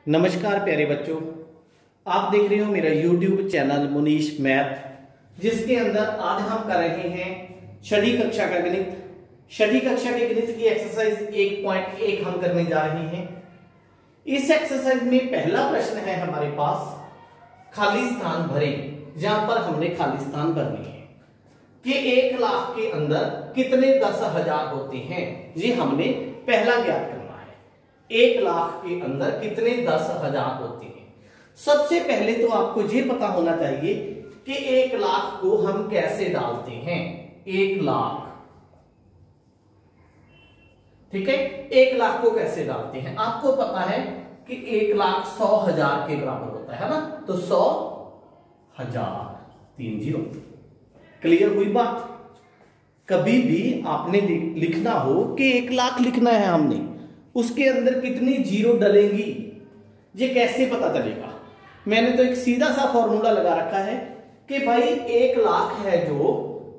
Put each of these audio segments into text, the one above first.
नमस्कार प्यारे बच्चों, आप देख रहे हो मेरा YouTube चैनल मुनीश मैथ, जिसके अंदर आज हम कर रहे हैं छठी कक्षा का गणित। छठी कक्षा के गणित की एक्सरसाइज 1.1 हम करने जा रहे हैं। इस एक्सरसाइज में पहला प्रश्न है हमारे पास, खाली स्थान भरें। जहां पर हमने खाली स्थान भरने हैं कि 1 लाख के अंदर कितने 10,000 होते हैं, ये हमने पहला ज्ञात करना है। 1 लाख के अंदर कितने 10,000 होते हैं। सबसे पहले तो आपको ये पता होना चाहिए कि 1 लाख को हम कैसे डालते हैं। 1 लाख, ठीक है, 1 लाख को कैसे डालते हैं। आपको पता है कि 1 लाख 100,000 के बराबर होता है ना, तो 100,000 3 0। क्लियर हुई बात। कभी भी आपने लिखना हो कि 1 लाख लिखना है हमने, उसके अंदर कितनी जीरो डलेंगी, ये कैसे पता चलेगा। मैंने तो एक सीधा सा फॉर्मूला लगा रखा है कि भाई 1 लाख है जो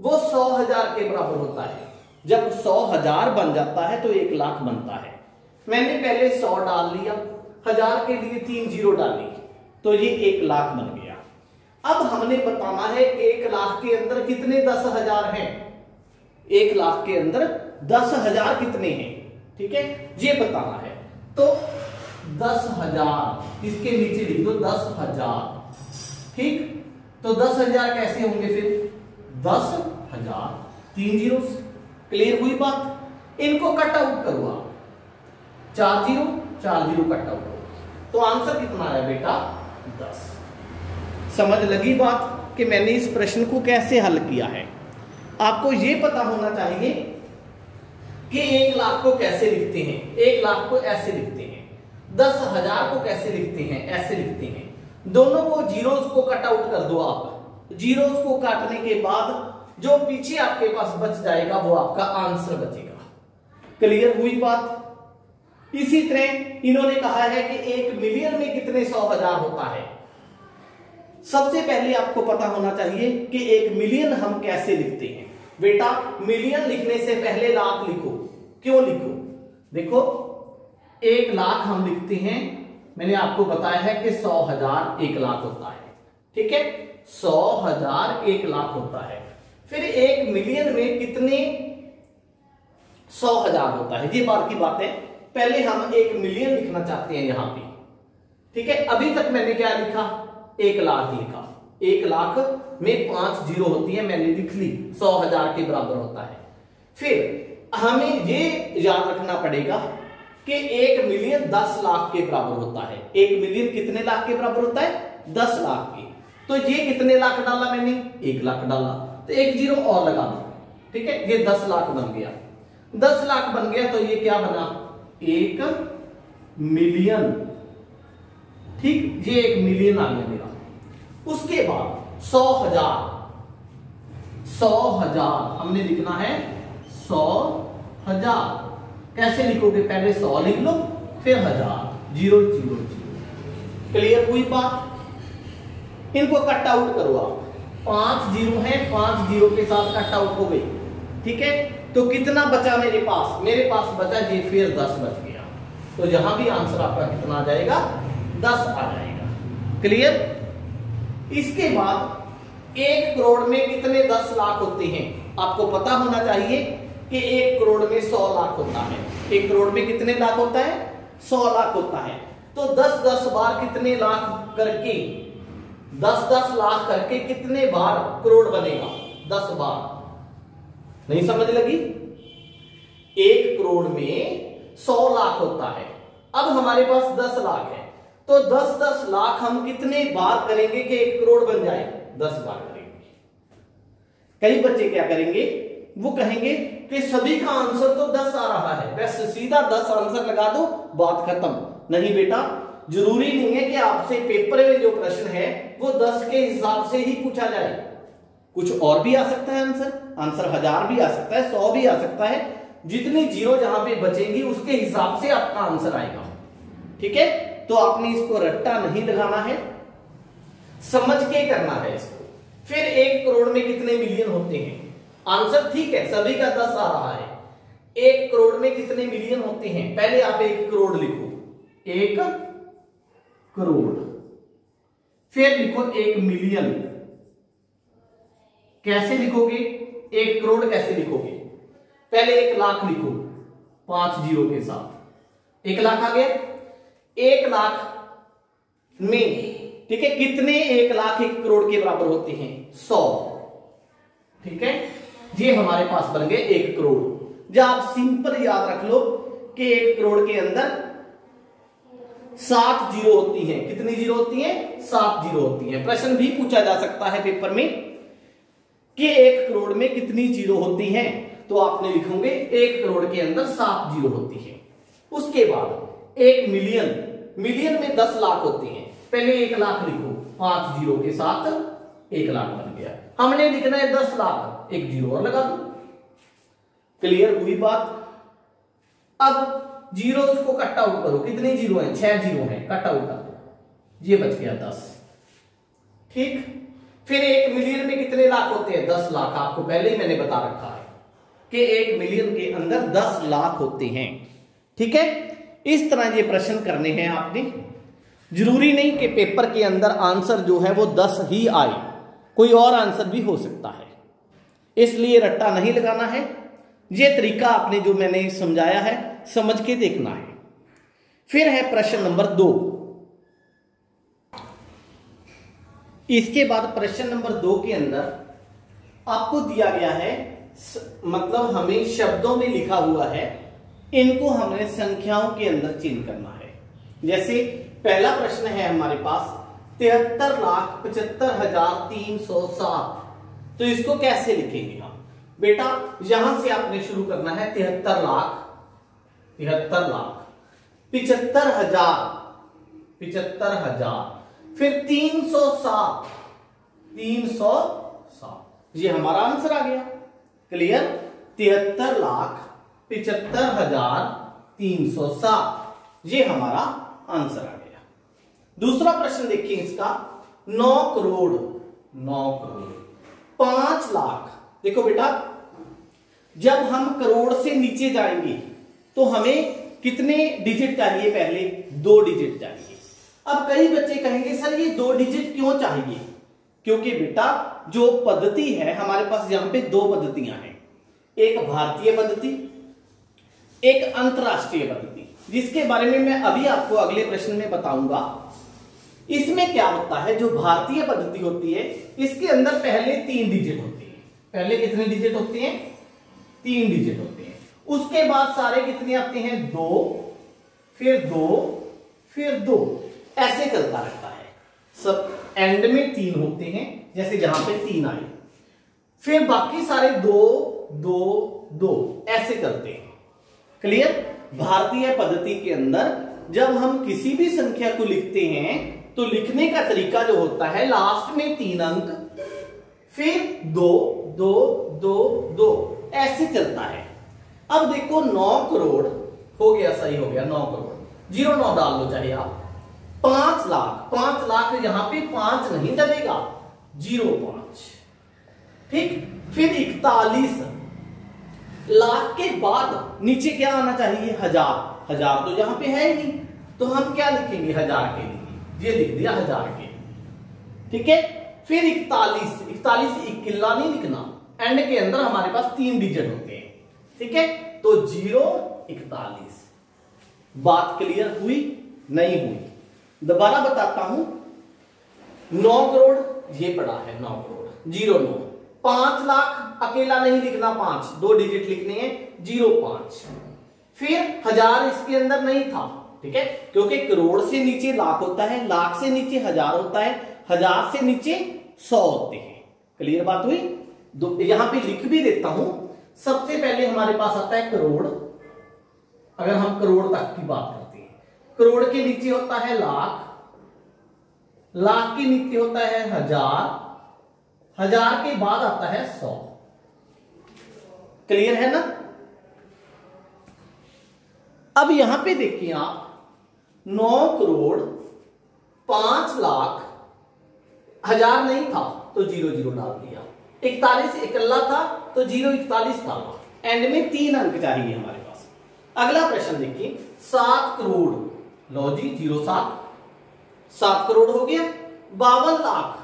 वो 100,000 के बराबर होता है। जब 100,000 बन जाता है तो 1 लाख बनता है। मैंने पहले 100 डाल लिया, 1000 के लिए 3 जीरो डाली, तो ये 1 लाख बन गया। अब हमने बताना है 1 लाख के अंदर कितने 10,000 हैं। 1 लाख के अंदर 10,000 कितने हैं, ठीक है, ये बताना है। तो 10,000 इसके नीचे लिख दो, 10,000, ठीक। तो 10,000 कैसे होंगे फिर, 10,000 3 जीरो। क्लियर हुई बात। इनको कट आउट करो आप, 4 जीरो 4 जीरो कट आउट करो, तो आंसर कितना आया बेटा, 10। समझ लगी बात कि मैंने इस प्रश्न को कैसे हल किया है। आपको यह पता होना चाहिए कि 1 लाख को कैसे लिखते हैं। 1 लाख को ऐसे लिखते हैं, 10,000 को कैसे लिखते हैं, ऐसे लिखते हैं। दोनों को जीरोस को कट आउट कर दो आप। जीरोस को काटने के बाद जो पीछे आपके पास बच जाएगा वो आपका आंसर बचेगा। क्लियर हुई बात। इसी तरह इन्होंने कहा है कि 1 मिलियन में कितने 100,000 होता है। सबसे पहले आपको पता होना चाहिए कि 1 मिलियन हम कैसे लिखते हैं। बेटा मिलियन लिखने से पहले लाख लिखो। क्यों लिखो, देखो 1 लाख हम लिखते हैं, मैंने आपको बताया है कि 100,000 1 लाख होता है, ठीक है, 100,000 1 लाख होता है। फिर 1 मिलियन में कितने 100,000 होता है, ये बात की बात है। पहले हम 1 मिलियन लिखना चाहते हैं यहां पे, ठीक है। अभी तक मैंने क्या लिखा, 1 लाख लिखा। 1 लाख में 5 जीरो होती है, मैंने लिख ली, 100,000 के बराबर होता है। फिर हमें ये याद रखना पड़ेगा कि 1 मिलियन 10 लाख के बराबर होता है। 1 मिलियन कितने लाख के बराबर होता है, 10 लाख के। तो ये कितने लाख डाला मैंने, 1 लाख डाला, तो 1 जीरो और लगा दो, ठीक है, ये 10 लाख बन गया। 10 लाख बन गया तो ये क्या बना, 1 मिलियन, ठीक, ये 1 मिलियन आ गया मेरा। उसके बाद 100,000, 100,000 हमने लिखना है 100,000। कैसे लिखोगे, पहले 100 लिख लो, फिर 1000, 0 0 0। क्लियर हुई बात। इनको कट आउट करो आप, 5 जीरो है, 5 जीरो के साथ कट आउट हो गई, ठीक है। तो कितना बचा मेरे पास, मेरे पास बचा ये फिर 10 बच गया। तो जहां भी आंसर आपका कितना आ जाएगा, 10 आ जाएगा। क्लियर। इसके बाद 1 करोड़ में कितने 10 लाख होते हैं। आपको पता होना चाहिए कि 1 करोड़ में 100 लाख होता है। 1 करोड़ में कितने लाख होता है, 100 लाख होता है। तो 10-10 बार कितने लाख करके, 10-10 लाख करके कितने बार करोड़ बनेगा, 10 बार। नहीं समझ लगी। 1 करोड़ में 100 लाख होता है। अब हमारे पास 10 लाख है, तो 10-10 लाख हम कितने बार करेंगे कि 1 करोड़ बन जाए, 10 बार करेंगे। कई बच्चे क्या करेंगे, वो कहेंगे कि सभी का आंसर तो 10 आ रहा है, बस सीधा 10 आंसर लगा दो, बात खत्म। नहीं बेटा, जरूरी नहीं है कि आपसे पेपर में जो प्रश्न है वो 10 के हिसाब से ही पूछा जाए। कुछ और भी आ सकता है आंसर 1000 भी आ सकता है, 100 भी आ सकता है। जितनी जीरो जहां पे बचेंगी उसके हिसाब से आपका आंसर आएगा, ठीक है। तो आपने इसको रट्टा नहीं लगाना है, समझ के करना है इसको। फिर 1 करोड़ में कितने मिलियन होते हैं, आंसर ठीक है, सभी का 10 आ रहा है। 1 करोड़ में कितने मिलियन होते हैं, पहले आप 1 करोड़ लिखो, 1 करोड़। फिर लिखो 1 मिलियन। कैसे लिखोगे? 1 करोड़ कैसे लिखोगे? पहले 1 लाख लिखो 5 जीरो के साथ। 1 लाख आ गया। 1 लाख में, ठीक है, कितने 1 लाख 1 करोड़ के बराबर होते हैं? 100। ठीक है, ये हमारे पास बन गए 1 करोड़। जब आप सिंपल याद रख लो कि 1 करोड़ के अंदर 7 जीरो होती हैं। कितनी जीरो होती हैं? 7 जीरो होती हैं। प्रश्न भी पूछा जा सकता है पेपर में कि 1 करोड़ में कितनी जीरो होती हैं, तो आपने लिखोगे 1 करोड़ के अंदर 7 जीरो होती है। उसके बाद 1 मिलियन, मिलियन में 10 लाख होते हैं। पहले 1 लाख लिखो 5 जीरो के साथ 1 लाख बन गया। हमने लिखना है 10 लाख, 1 जीरो और लगा दो। क्लियर हुई बात? अब जीरो को कट आउट करो। कितने जीरो हैं? 6 जीरो हैं, कट आउट कर दो, ये बच गया 10। ठीक, फिर 1 मिलियन में कितने लाख होते हैं? 10 लाख। आपको पहले ही मैंने बता रखा है कि 1 मिलियन के अंदर 10 लाख होते हैं। ठीक है, इस तरह ये प्रश्न करने हैं आपने। जरूरी नहीं कि पेपर के अंदर आंसर जो है वो 10 ही आए, कोई और आंसर भी हो सकता है, इसलिए रट्टा नहीं लगाना है। ये तरीका आपने जो मैंने समझाया है समझ के देखना है। फिर है प्रश्न नंबर 2। इसके बाद प्रश्न नंबर 2 के अंदर आपको दिया गया है, मतलब हमें शब्दों में लिखा हुआ है, इनको हमने संख्याओं के अंदर चेंज करना है। जैसे पहला प्रश्न है हमारे पास 73,75,307, तो इसको कैसे लिखेंगे हम? बेटा यहां से आपने शुरू करना है 73 लाख 75,000, फिर 307, ये हमारा आंसर आ गया। क्लियर? 73,75,307, ये हमारा आंसर आ गया। दूसरा प्रश्न देखिए इसका, 9 करोड़ 5 लाख। देखो बेटा, जब हम करोड़ से नीचे जाएंगे तो हमें कितने डिजिट चाहिए? पहले 2 डिजिट चाहिए। अब कई बच्चे कहेंगे सर ये 2 डिजिट क्यों चाहिए? क्योंकि बेटा जो पद्धति है हमारे पास, यहां पे 2 पद्धतियां हैं, एक भारतीय पद्धति, एक अंतरराष्ट्रीय पद्धति, जिसके बारे में मैं अभी आपको अगले प्रश्न में बताऊंगा। इसमें क्या होता है, जो भारतीय पद्धति होती है इसके अंदर पहले 3 डिजिट होते हैं। पहले कितने डिजिट होते हैं? 3 डिजिट होते हैं। उसके बाद सारे कितने आते हैं? 2, फिर 2, फिर 2, ऐसे चलता रहता है। सब एंड में 3 होते हैं, जैसे जहां पे 3 आए, फिर बाकी सारे 2, 2, 2 ऐसे चलते हैं। क्लियर? भारतीय पद्धति के अंदर जब हम किसी भी संख्या को लिखते हैं तो लिखने का तरीका जो होता है, लास्ट में 3 अंक, फिर 2, 2, 2, 2 ऐसे चलता है। अब देखो 9 करोड़ हो गया, सही हो गया 9 करोड़, 09 डाल लो चाहे आप। 5 लाख यहां पे 5 नहीं डलेगा, 05। ठीक, फिर 41 लाख के बाद नीचे क्या आना चाहिए? 1000 तो यहां पे है ही नहीं, तो हम क्या लिखेंगे? 1000 के लिए ये लिख दिया 1000 के। ठीक है, फिर 41 इक्किला नहीं लिखना, एंड के अंदर हमारे पास 3 डिजिट होते हैं। ठीक है, तो 041। बात क्लियर हुई? नहीं हुई? दोबारा बताता हूं, 9 करोड़ ये पड़ा है, 9 करोड़ 09। 5 लाख अकेला नहीं लिखना, 5 2 डिजिट लिखने हैं, 05। फिर 1000 इसके अंदर नहीं था, ठीक है, क्योंकि करोड़ से नीचे लाख होता है, लाख से नीचे 1000 होता है, 1000 से नीचे 100 होते हैं। क्लियर बात हुई? यहां पे लिख भी देता हूं। सबसे पहले हमारे पास आता है करोड़। अगर हम करोड़ तक की बात करते हैं, करोड़ के नीचे होता है लाख, लाख के नीचे होता है 1000, 1000 के बाद आता है 100। क्लियर है ना? अब यहां पे देखिए आप, 9 करोड़ 5 लाख, 1000 नहीं था तो 00 डाल दिया, 41 इकल्ला था तो 041 डाला, एंड में 3 अंक चाहिए हमारे पास। अगला प्रश्न देखिए, 7 करोड़, लो जी 07, 7 करोड़ हो गया। 52 लाख,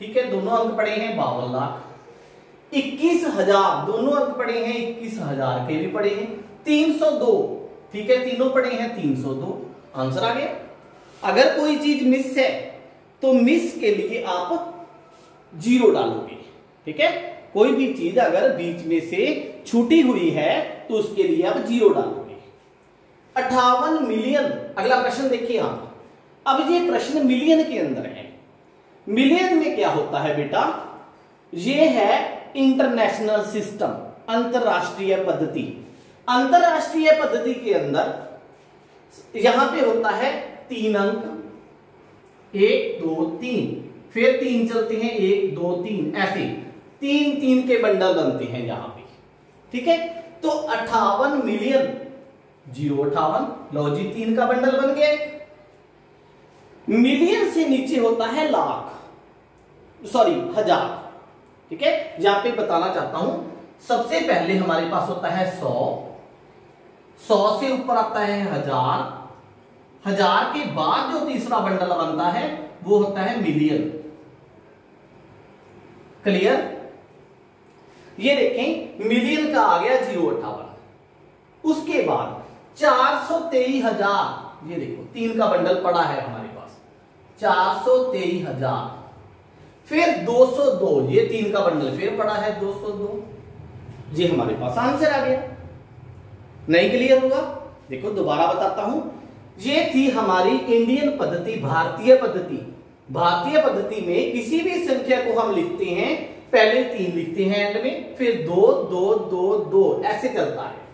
ठीक है, दोनों अंक पड़े हैं 52 लाख। 21,000, दोनों अंक पड़े हैं 21,000 के भी पड़े हैं। 302, ठीक है, तीनों पड़े हैं 302। आंसर आ गया। अगर कोई चीज मिस है तो मिस के लिए आप 0 डालोगे, ठीक है। कोई भी चीज अगर बीच में से छूटी हुई है तो उसके लिए आप 0 डालोगे। 58 मिलियन, अगला प्रश्न देखिए आप। अब ये प्रश्न मिलियन के अंदर है। मिलियन में क्या होता है बेटा, ये है इंटरनेशनल सिस्टम, अंतरराष्ट्रीय पद्धति। अंतरराष्ट्रीय पद्धति के अंदर यहां पे होता है 3 अंक, 1 2 3, फिर 3 चलते हैं 1 2 3, ऐसे 3 के बंडल बनते हैं यहां पे, ठीक है। तो 58 मिलियन 058, लो जी 3 का बंडल बन गया। मिलियन से नीचे होता है लाख, सॉरी 1000, ठीक है। यहां पे बताना चाहता हूं, सबसे पहले हमारे पास होता है 100, 100 से ऊपर आता है 1000, 1000 के बाद जो तीसरा बंडल बनता है वो होता है मिलियन। क्लियर? ये देखें, मिलियन का आ गया 058। उसके बाद 423,000, ये देखो 3 का बंडल पड़ा है हमारे पास, 423,000। फिर 202, ये 3 का बंडल फिर पड़ा है 202। ये हमारे पास आंसर आ गया। नहीं क्लियर होगा? देखो दोबारा बताता हूं, ये थी हमारी इंडियन पद्धति, भारतीय पद्धति। भारतीय पद्धति में किसी भी संख्या को हम लिखते हैं, पहले 3 लिखते हैं एंड में, फिर 2 2 2 2, ऐसे चलता है।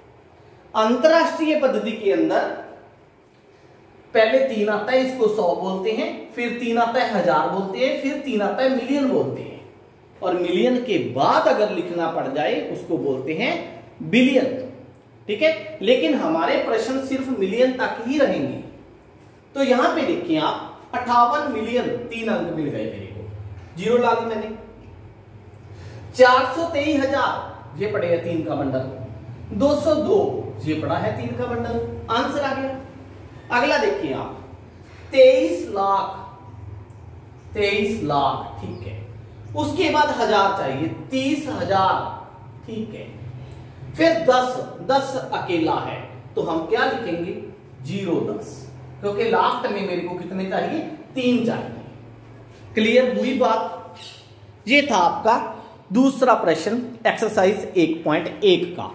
अंतरराष्ट्रीय पद्धति के अंदर पहले 3 आता है, इसको 100 बोलते हैं, फिर 3 आता है 1000 बोलते हैं, फिर 3 आता है मिलियन बोलते हैं, और मिलियन के बाद अगर लिखना पड़ जाए उसको बोलते हैं बिलियन, ठीक है। लेकिन हमारे प्रश्न सिर्फ मिलियन तक ही रहेंगे। तो यहां पे देखिए आप, 58 मिलियन 3 अंक मिल गए मेरे को, 0 ला दी मैंने। 423,000 ये पड़े है 3 का बंडल, 202 ये पड़ा है 3 का बंडल, आंसर आ गया। अगला देखिए आप, 23 लाख, 23 लाख, ठीक है। उसके बाद 1000 चाहिए, 30,000, ठीक है। फिर 10 अकेला है तो हम क्या लिखेंगे, 010, क्योंकि लास्ट में मेरे को कितने चाहिए, 3 चाहिए। क्लियर हुई बात? ये था आपका दूसरा प्रश्न एक्सरसाइज 1.1 का।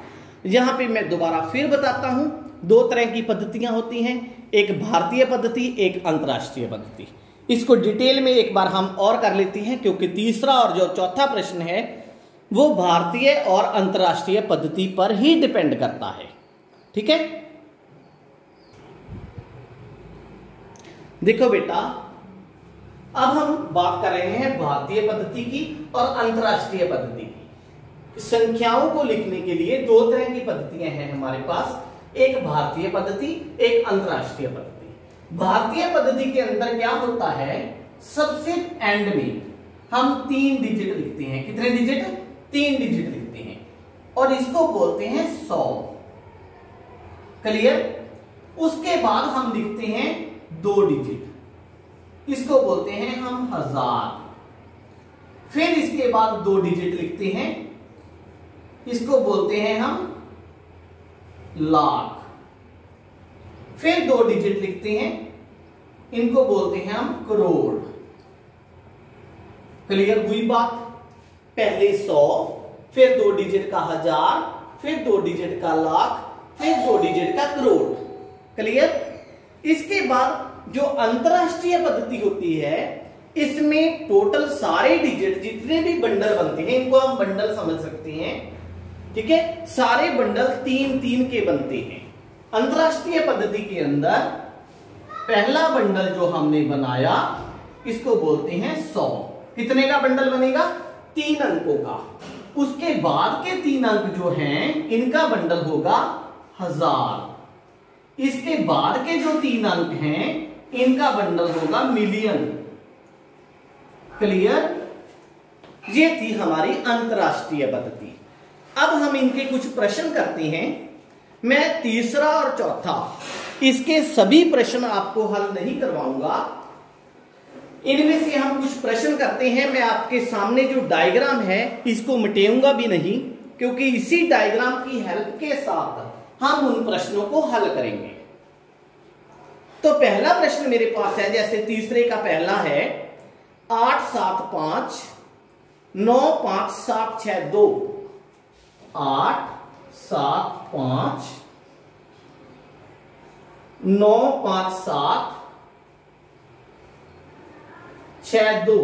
यहां पे मैं दोबारा फिर बताता हूं, 2 तरह की पद्धतियां होती हैं, एक भारतीय पद्धति, एक अंतरराष्ट्रीय पद्धति। इसको डिटेल में एक बार हम और कर लेते हैं, क्योंकि तीसरा और जो चौथा प्रश्न है वो भारतीय और अंतरराष्ट्रीय पद्धति पर ही डिपेंड करता है, ठीक है। देखो बेटा, अब हम बात कर रहे हैं भारतीय पद्धति की और अंतरराष्ट्रीय पद्धति की। संख्याओं को लिखने के लिए 2 तरह की पद्धतियां हैं हमारे पास, एक भारतीय पद्धति, एक अंतरराष्ट्रीय पद्धति। भारतीय पद्धति के अंदर क्या होता है, सबसे एंड में हम 3 डिजिट लिखते हैं। कितने डिजिट? 3 डिजिट लिखते हैं, और इसको बोलते हैं 100। क्लियर? उसके बाद हम लिखते हैं 2 डिजिट, इसको बोलते हैं हम 1000। फिर इसके बाद 2 डिजिट लिखते हैं, इसको बोलते हैं हम लाख। फिर 2 डिजिट लिखते हैं, इनको बोलते हैं हम करोड़। क्लियर हुई बात? पहले 100, फिर 2 डिजिट का 1000, फिर 2 डिजिट का लाख, फिर 2 डिजिट का करोड़। क्लियर? इसके बाद जो अंतरराष्ट्रीय पद्धति होती है, इसमें टोटल सारे डिजिट जितने भी बंडल बनते हैं, इनको हम बंडल समझ सकते हैं, ठीक है। सारे बंडल 3 के बनते हैं। अंतरराष्ट्रीय पद्धति के अंदर पहला बंडल जो हमने बनाया, इसको बोलते हैं 100। कितने का बंडल बनेगा? 3 अंकों का। उसके बाद के 3 अंक जो हैं, इनका बंडल होगा 1000। इसके बाद के जो 3 अंक हैं, इनका बंडल होगा मिलियन। क्लियर? ये थी हमारी अंतरराष्ट्रीय पद्धति। अब हम इनके कुछ प्रश्न करते हैं। मैं तीसरा और चौथा, इसके सभी प्रश्न आपको हल नहीं करवाऊंगा, इनमें से हम कुछ प्रश्न करते हैं। मैं आपके सामने जो डायग्राम है इसको मिटाऊंगा भी नहीं, क्योंकि इसी डायग्राम की हेल्प के साथ हम उन प्रश्नों को हल करेंगे। तो पहला प्रश्न मेरे पास है, जैसे तीसरे का पहला है 8 7 5 9 5 7 6 2। 8 7 5 9 5 7 6 2।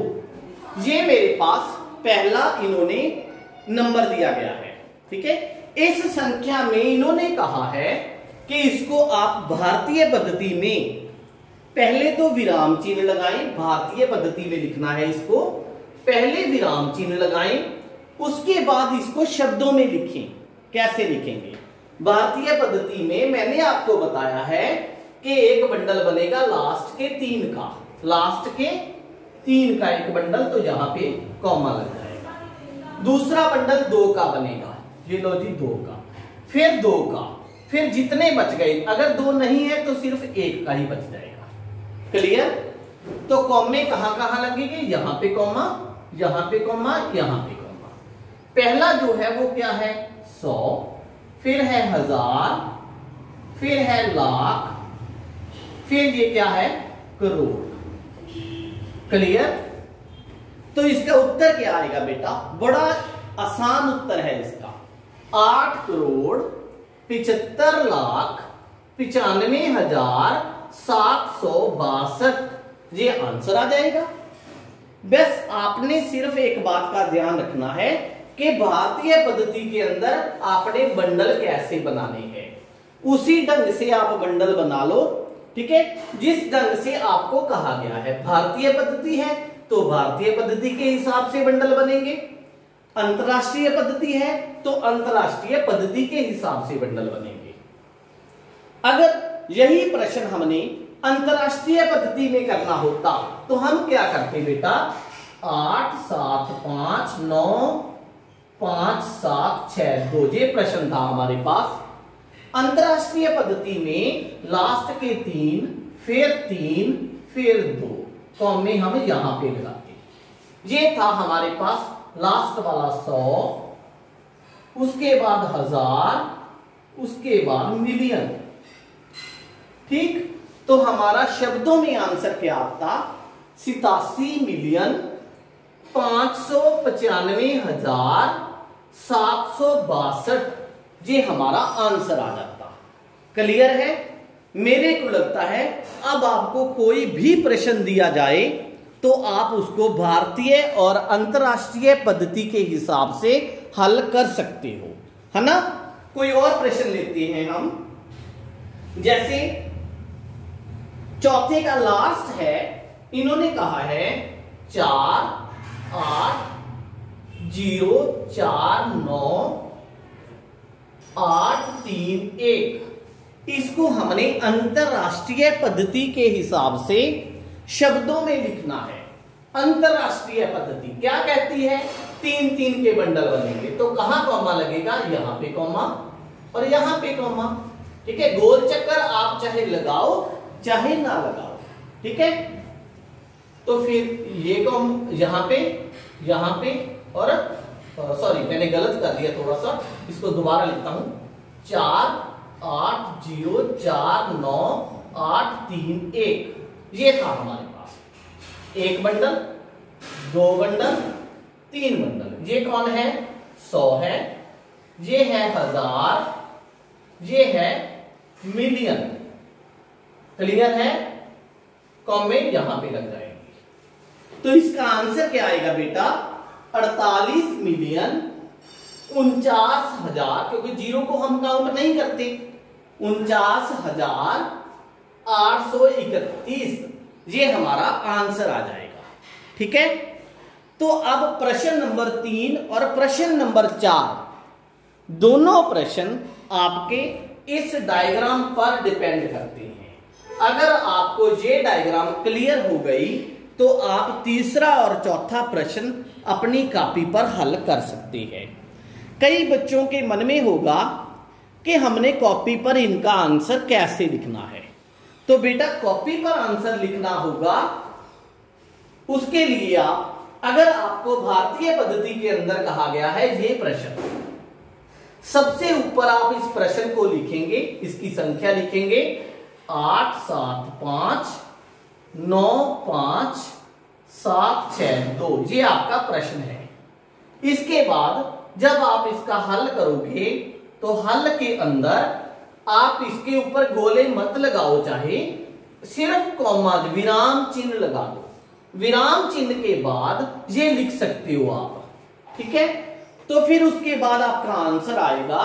ये मेरे पास पहला इन्होंने नंबर दिया गया है। ठीक है, इस संख्या में इन्होंने कहा है कि इसको आप भारतीय पद्धति में पहले तो विराम चिन्ह लगाएं। भारतीय पद्धति में लिखना है इसको, पहले विराम चिन्ह लगाएं, उसके बाद इसको शब्दों में लिखें। कैसे लिखेंगे? भारतीय पद्धति में मैंने आपको बताया है कि एक बंडल बनेगा लास्ट के 3 का, लास्ट के 3 का एक बंडल, तो यहां पे कॉमा लग जाएगा। दूसरा बंडल 2 का बनेगा, ये लो जी 2 का, फिर 2 का, फिर जितने बच गए, अगर 2 नहीं है तो सिर्फ 1 का ही बच जाएगा। क्लियर? तो कॉमे कहां कहां लगेंगे? यहां पे कॉमा, यहां पे कॉमा, यहां पे कॉमा। पहला जो है वो क्या है? 100, फिर है 1000, फिर है लाख, फिर ये क्या है? करोड़। क्लियर? तो इसका उत्तर क्या आएगा बेटा? बड़ा आसान उत्तर है इसका, 8 करोड़ 75 लाख 95,762। ये आंसर आ जाएगा। बस आपने सिर्फ एक बात का ध्यान रखना है कि भारतीय पद्धति के अंदर आपने बंडल कैसे बनाने हैं, उसी ढंग से आप बंडल बना लो। ठीक है, जिस ढंग से आपको कहा गया है। भारतीय पद्धति है तो भारतीय पद्धति के हिसाब से बंडल बनेंगे, अंतरराष्ट्रीय पद्धति है तो अंतरराष्ट्रीय पद्धति के हिसाब से बंडल बनेंगे। अगर यही प्रश्न हमने अंतरराष्ट्रीय पद्धति में करना होता तो हम क्या करते बेटा? 8 7 5 9 5 7 6 2, ये प्रश्न था हमारे पास। अंतरराष्ट्रीय पद्धति में लास्ट के 3, फिर 2 कॉमे हम यहां पे लगाते। ये था हमारे पास लास्ट वाला 100, उसके बाद 1000, उसके बाद मिलियन। ठीक, तो हमारा शब्दों में आंसर क्या आता? 87,595,762। ये हमारा आंसर आ जाता। क्लियर है? मेरे को लगता है अब आपको कोई भी प्रश्न दिया जाए तो आप उसको भारतीय और अंतरराष्ट्रीय पद्धति के हिसाब से हल कर सकते हो, है ना? कोई और प्रश्न लेते हैं हम। जैसे चौथे का लास्ट है, इन्होंने कहा है 4 8 0 4 9 8 3 1। इसको हमने अंतरराष्ट्रीय पद्धति के हिसाब से शब्दों में लिखना है। अंतरराष्ट्रीय पद्धति क्या कहती है? 3-3 के बंडल बनेंगे, तो कहां कॉमा लगेगा? यहां पे कॉमा और यहां पे कॉमा। ठीक है, गोल चक्कर आप चाहे लगाओ चाहे ना लगाओ। ठीक है, तो फिर ये कॉम यहां पे और सॉरी मैंने गलत कर दिया थोड़ा सा, इसको दोबारा लिखता हूं। 4 8 0 4 9 8 3 1। ये था हमारे पास एक बंडल, 2 बंडल, 3 बंडल। ये कौन है? 100 है, ये है 1000, ये है मिलियन। क्लियर है? कॉमेंट यहां पे लग जाएंगे। तो इसका आंसर क्या आएगा बेटा? 48,49,000, क्योंकि जीरो को हम काउंट नहीं करते। 49,831 ये हमारा आंसर आ जाएगा। ठीक है, तो अब प्रश्न नंबर 3 और प्रश्न नंबर 4 दोनों प्रश्न आपके इस डायग्राम पर डिपेंड करते हैं। अगर आपको ये डायग्राम क्लियर हो गई तो आप तीसरा और चौथा प्रश्न अपनी कॉपी पर हल कर सकते हैं। कई बच्चों के मन में होगा कि हमने कॉपी पर इनका आंसर कैसे लिखना है। तो बेटा कॉपी पर आंसर लिखना होगा उसके लिए आप, अगर आपको भारतीय पद्धति के अंदर कहा गया है ये प्रश्न, सबसे ऊपर आप इस प्रश्न को लिखेंगे, इसकी संख्या लिखेंगे 8 7 5 9 5 7 6 2, ये आपका प्रश्न है। इसके बाद जब आप इसका हल करोगे तो हल के अंदर आप इसके ऊपर गोले मत लगाओ, चाहे सिर्फ कॉमा विराम चिन्ह लगा दो। विराम चिन्ह के बाद ये लिख सकते हो आप, ठीक है। तो फिर उसके बाद आपका आंसर आएगा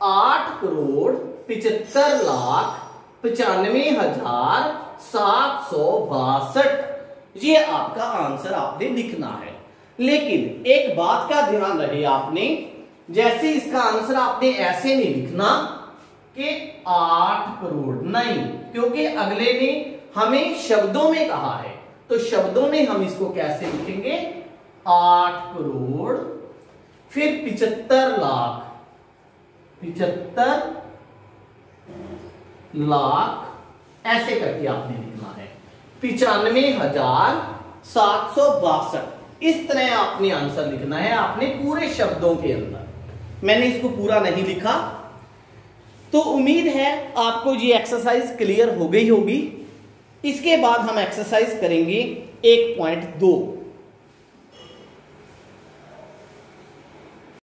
8,95,95,762। ये आपका आंसर आपने लिखना है। लेकिन एक बात का ध्यान रहे आपने, जैसे इसका आंसर आपने ऐसे नहीं लिखना कि 8 करोड़, नहीं, क्योंकि अगले ने हमें शब्दों में कहा है, तो शब्दों में हम इसको कैसे लिखेंगे 8 करोड़ फिर 75 लाख, 75 लाख ऐसे करके आपने लिखना है। 95,762, इस तरह आपने आंसर लिखना है, आपने पूरे शब्दों के अंदर। मैंने इसको पूरा नहीं लिखा। तो उम्मीद है आपको ये एक्सरसाइज क्लियर हो गई होगी। इसके बाद हम एक्सरसाइज करेंगे 1.2।